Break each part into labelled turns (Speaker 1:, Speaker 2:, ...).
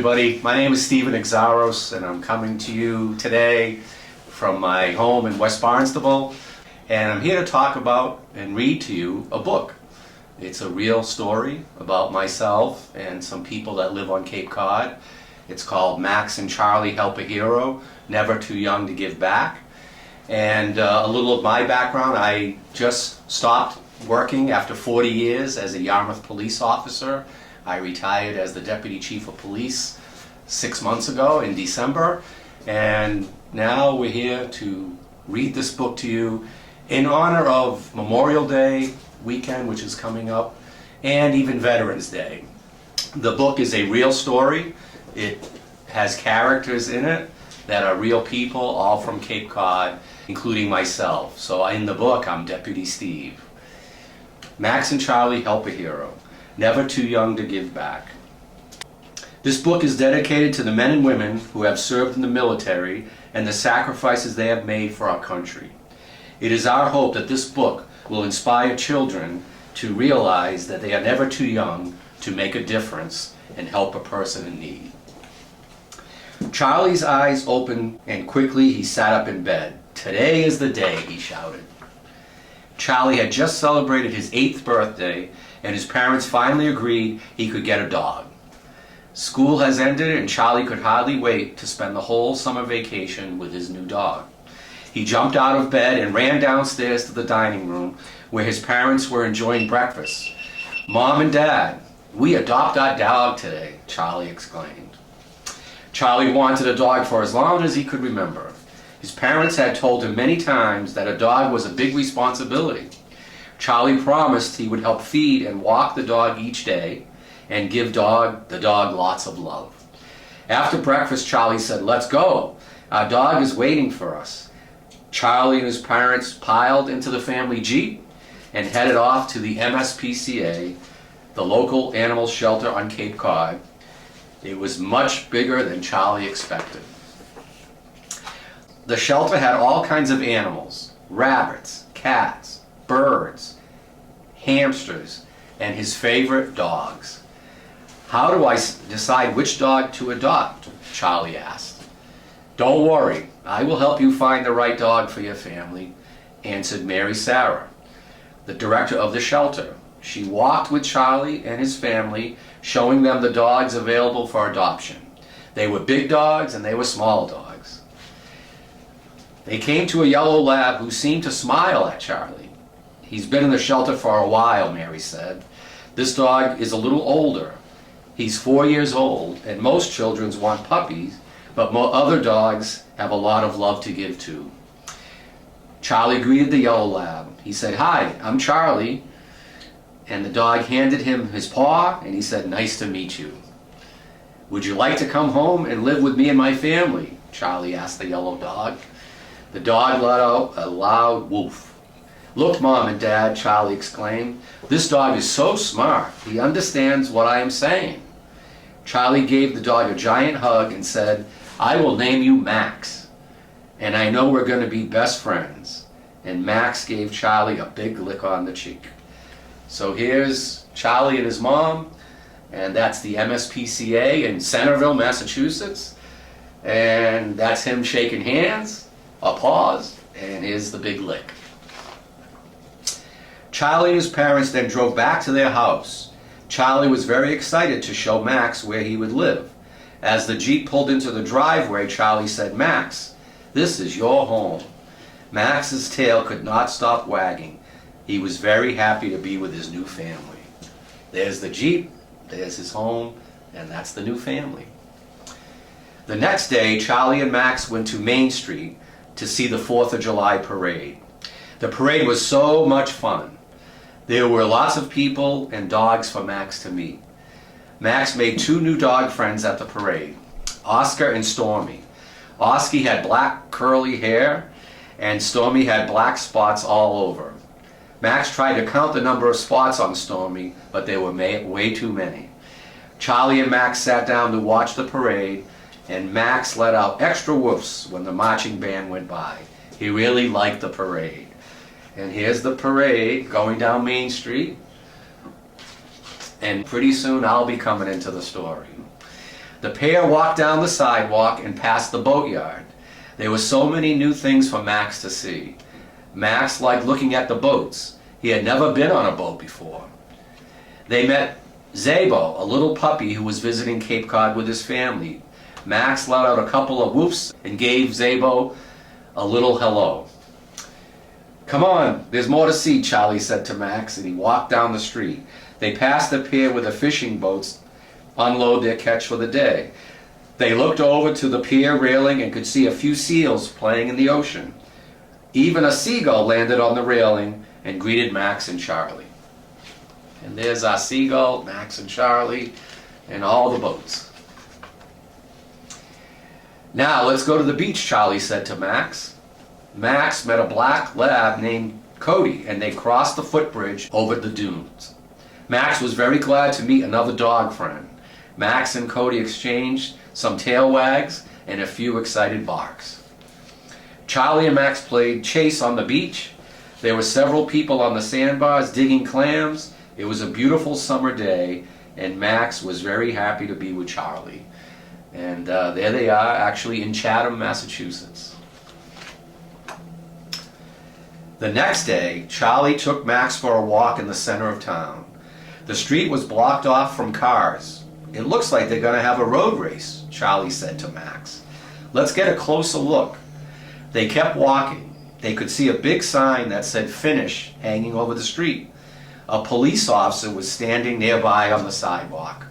Speaker 1: everybody. My name is Steve Xiarhos, and I'm coming to you today from my home in West Barnstable. And I'm here to talk about and read to you a book. It's a real story about myself and some people that live on Cape Cod. It's called Max and Charlie Help a Hero, Never Too Young to Give Back. And a little of my background, I just stopped working after 40 years as a Yarmouth police officer. I retired as the Deputy Chief of Police 6 months ago in December, and now we're here to read this book to you in honor of Memorial Day weekend, which is coming up, and even Veterans Day. The book is a real story. It has characters in it that are real people, all from Cape Cod, including myself. So in the book, I'm Deputy Steve. Max and Charlie Help a Hero, Never Too Young to Give Back. This book is dedicated to the men and women who have served in the military and the sacrifices they have made for our country. It is our hope that this book will inspire children to realize that they are never too young to make a difference and help a person in need. Charlie's eyes opened and quickly he sat up in bed. "Today is the day," he shouted. Charlie had just celebrated his 8th birthday, and his parents finally agreed he could get a dog. School has ended, and Charlie could hardly wait to spend the whole summer vacation with his new dog. He jumped out of bed and ran downstairs to the dining room where his parents were enjoying breakfast. "Mom and Dad, we adopt our dog today," Charlie exclaimed. Charlie wanted a dog for as long as he could remember. His parents had told him many times that a dog was a big responsibility. Charlie promised he would help feed and walk the dog each day and give the dog lots of love. After breakfast, Charlie said, "Let's go. Our dog is waiting for us." Charlie and his parents piled into the family Jeep and headed off to the MSPCA, the local animal shelter on Cape Cod. It was much bigger than Charlie expected. The shelter had all kinds of animals: rabbits, cats, birds, hamsters, and his favorite, dogs. "How do I decide which dog to adopt?" Charlie asked. "Don't worry, I will help you find the right dog for your family," answered Mary Sarah, the director of the shelter. She walked with Charlie and his family, showing them the dogs available for adoption. They were big dogs and they were small dogs. They came to a yellow lab who seemed to smile at Charlie. "He's been in the shelter for a while," Mary said. "This dog is a little older. He's 4 years old, and most children want puppies, but other dogs have a lot of love to give to." Charlie greeted the yellow lab. He said, "Hi, I'm Charlie." And the dog handed him his paw, and he said, "Nice to meet you." "Would you like to come home and live with me and my family?" Charlie asked the yellow dog. The dog let out a loud woof. "Look, Mom and Dad," Charlie exclaimed, "this dog is so smart. He understands what I am saying." Charlie gave the dog a giant hug and said, "I will name you Max, and I know we're going to be best friends." And Max gave Charlie a big lick on the cheek. So here's Charlie and his mom, and that's the MSPCA in Centerville, Massachusetts. And that's him shaking hands, a pause, and here's the big lick. Charlie and his parents then drove back to their house. Charlie was very excited to show Max where he would live. As the Jeep pulled into the driveway, Charlie said, "Max, this is your home." Max's tail could not stop wagging. He was very happy to be with his new family. There's the Jeep, there's his home, and that's the new family. The next day, Charlie and Max went to Main Street to see the 4th of July parade. The parade was so much fun. There were lots of people and dogs for Max to meet. Max made 2 new dog friends at the parade, Oscar and Stormy. Oski had black curly hair, and Stormy had black spots all over. Max tried to count the number of spots on Stormy, but there were way too many. Charlie and Max sat down to watch the parade, and Max let out extra woofs when the marching band went by. He really liked the parade. And here's the parade going down Main Street. And pretty soon I'll be coming into the story. The pair walked down the sidewalk and past the boatyard. There were so many new things for Max to see. Max liked looking at the boats. He had never been on a boat before. They met Zabo, a little puppy who was visiting Cape Cod with his family. Max let out a couple of whoofs and gave Zabo a little hello. "Come on, there's more to see," Charlie said to Max, and he walked down the street. They passed the pier where the fishing boats unload their catch for the day. They looked over to the pier railing and could see a few seals playing in the ocean. Even a seagull landed on the railing and greeted Max and Charlie. And there's our seagull, Max and Charlie, and all the boats. "Now let's go to the beach," Charlie said to Max. Max met a black lab named Cody, and they crossed the footbridge over the dunes. Max was very glad to meet another dog friend. Max and Cody exchanged some tail wags and a few excited barks. Charlie and Max played chase on the beach. There were several people on the sandbars digging clams. It was a beautiful summer day, and Max was very happy to be with Charlie. And there they are, actually in Chatham, Massachusetts. The next day, Charlie took Max for a walk in the center of town. The street was blocked off from cars. "It looks like they're going to have a road race," Charlie said to Max. "Let's get a closer look." They kept walking. They could see a big sign that said "Finish" hanging over the street. A police officer was standing nearby on the sidewalk.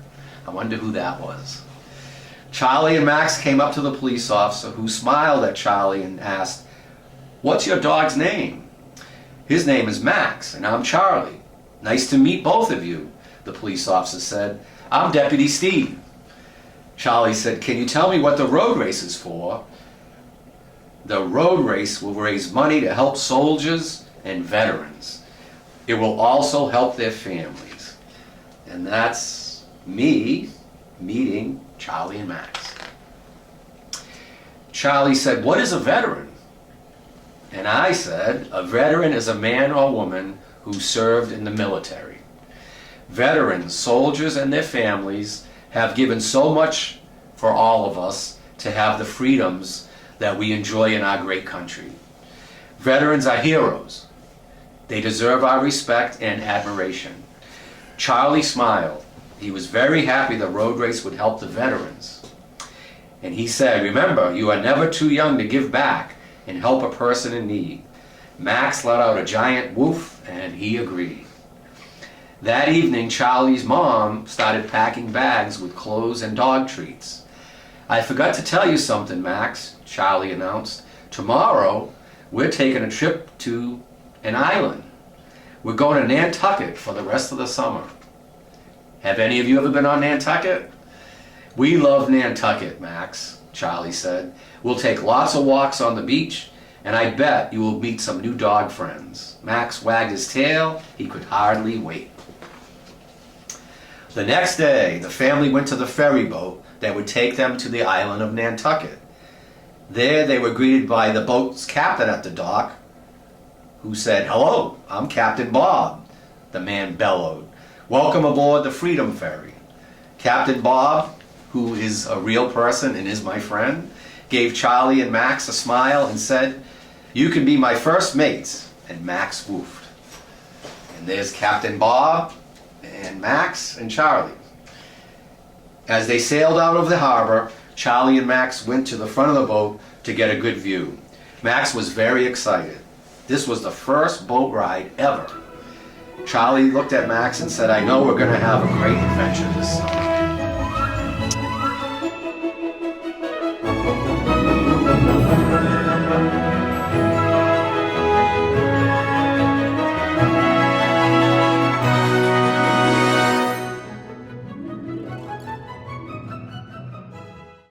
Speaker 1: I wonder who that was. Charlie and Max came up to the police officer, who smiled at Charlie and asked, "What's your dog's name?" "His name is Max, and I'm Charlie." "Nice to meet both of you," the police officer said. "I'm Deputy Steve." Charlie said, "Can you tell me what the road race is for?" "The road race will raise money to help soldiers and veterans. It will also help their families." And that's me meeting Charlie and Max. Charlie said, "What is a veteran?" And I said, "A veteran is a man or woman who served in the military. Veterans, soldiers, and their families have given so much for all of us to have the freedoms that we enjoy in our great country. Veterans are heroes. They deserve our respect and admiration." Charlie smiled. He was very happy the road race would help the veterans. And he said, "Remember, you are never too young to give back and help a person in need." Max let out a giant woof, and he agreed. That evening, Charlie's mom started packing bags with clothes and dog treats. "I forgot to tell you something, Max," Charlie announced. "Tomorrow, we're taking a trip to an island. We're going to Nantucket for the rest of the summer." "Have any of you ever been on Nantucket?" "We love Nantucket, Max," Charlie said. "We'll take lots of walks on the beach, and I bet you will meet some new dog friends." Max wagged his tail. He could hardly wait. The next day, the family went to the ferry boat that would take them to the island of Nantucket. There they were greeted by the boat's captain at the dock, who said, "Hello, I'm Captain Bob." The man bellowed, "Welcome aboard the Freedom Ferry." Captain Bob, who is a real person and is my friend, gave Charlie and Max a smile and said, "You can be my first mates." And Max woofed. And there's Captain Bob and Max and Charlie. As they sailed out of the harbor, Charlie and Max went to the front of the boat to get a good view. Max was very excited. This was the first boat ride ever. Charlie looked at Max and said, "I know we're going to have a great adventure this summer."